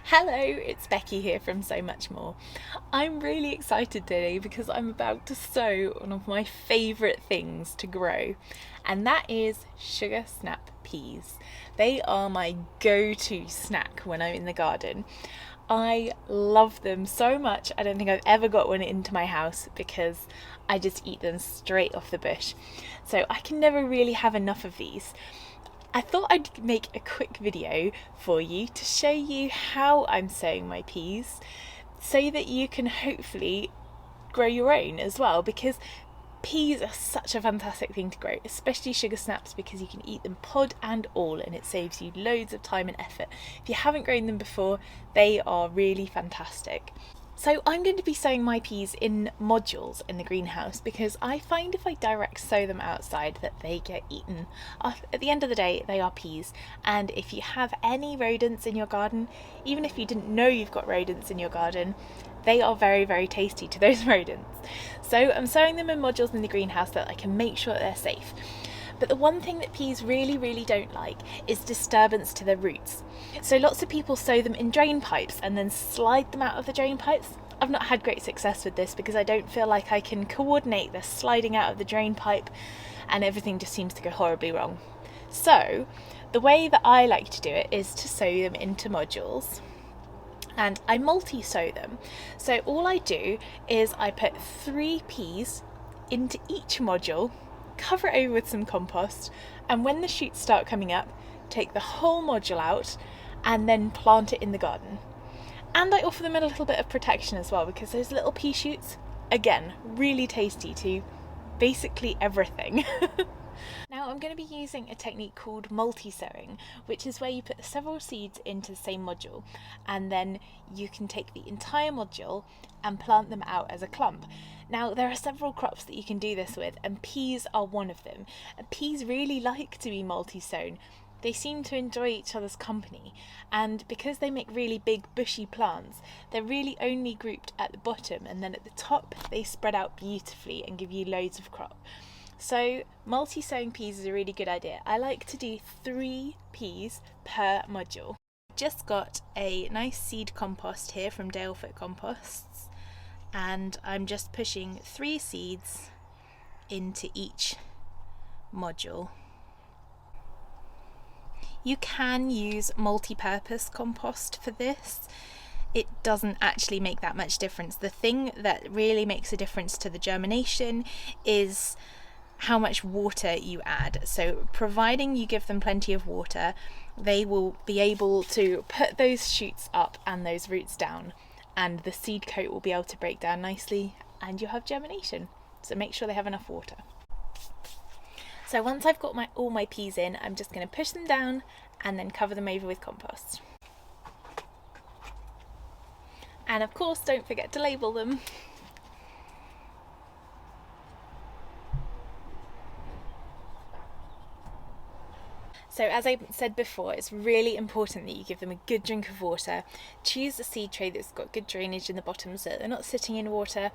Hello, it's Becky here from So Much More. I'm really excited today because I'm about to sow one of my favourite things to grow, and that is sugar snap peas. They are my go-to snack when I'm in the garden. I love them so much. I don't think I've ever got one into my house because I just eat them straight off the bush. So I can never really have enough of these. I thought I'd make a quick video for you to show you how I'm sowing my peas so that you can hopefully grow your own as well, because peas are such a fantastic thing to grow, especially sugar snaps, because you can eat them pod and all and it saves you loads of time and effort. If you haven't grown them before, they are really fantastic. So I'm going to be sowing my peas in modules in the greenhouse because I find if I direct sow them outside that they get eaten. At the end of the day, they are peas, and if you have any rodents in your garden, even if you didn't know you've got rodents in your garden, they are very, very tasty to those rodents. So I'm sowing them in modules in the greenhouse so that I can make sure that they're safe. But the one thing that peas really don't like is disturbance to their roots. So lots of people sow them in drain pipes and then slide them out of the drain pipes. I've not had great success with this because I don't feel like I can coordinate the sliding out of the drain pipe, and everything just seems to go horribly wrong. So the way that I like to do it is to sow them into modules, and I multi-sow them. So all I do is I put 3 peas into each module, cover it over with some compost, and when the shoots start coming up, take the whole module out and then plant it in the garden. And I offer them a little bit of protection as well, because those little pea shoots, again, really tasty to basically everything. Now I'm going to be using a technique called multi-sowing, which is where you put several seeds into the same module, and then you can take the entire module and plant them out as a clump. Now there are several crops that you can do this with, and peas are one of them. Peas really like to be multi-sown. They seem to enjoy each other's company, and because they make really big bushy plants, they're really only grouped at the bottom, and then at the top they spread out beautifully and give you loads of crop. So multi-sowing peas is a really good idea. I like to do 3 peas per module. Just got a nice seed compost here from Dalefoot Composts, and I'm just pushing 3 seeds into each module. You can use multi-purpose compost for this. It doesn't actually make that much difference. The thing that really makes a difference to the germination is how much water you add. So providing you give them plenty of water, they will be able to put those shoots up and those roots down, and the seed coat will be able to break down nicely and you'll have germination. So make sure they have enough water. So once I've got all my peas in, I'm just going to push them down and then cover them over with compost. And of course, don't forget to label them. So as I said before, it's really important that you give them a good drink of water. Choose a seed tray that's got good drainage in the bottom so that they're not sitting in water,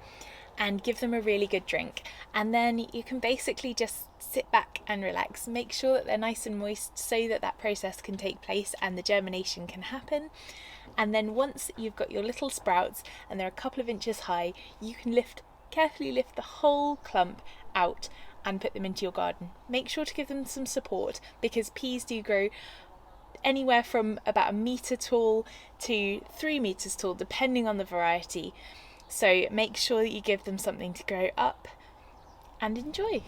and give them a really good drink. And then you can basically just sit back and relax. Make sure that they're nice and moist so that that process can take place and the germination can happen. And then once you've got your little sprouts and they're a couple of inches high, you can carefully lift the whole clump out and put them into your garden. Make sure to give them some support, because peas do grow anywhere from about 1 metre tall to 3 metres tall, depending on the variety. So make sure that you give them something to grow up and enjoy.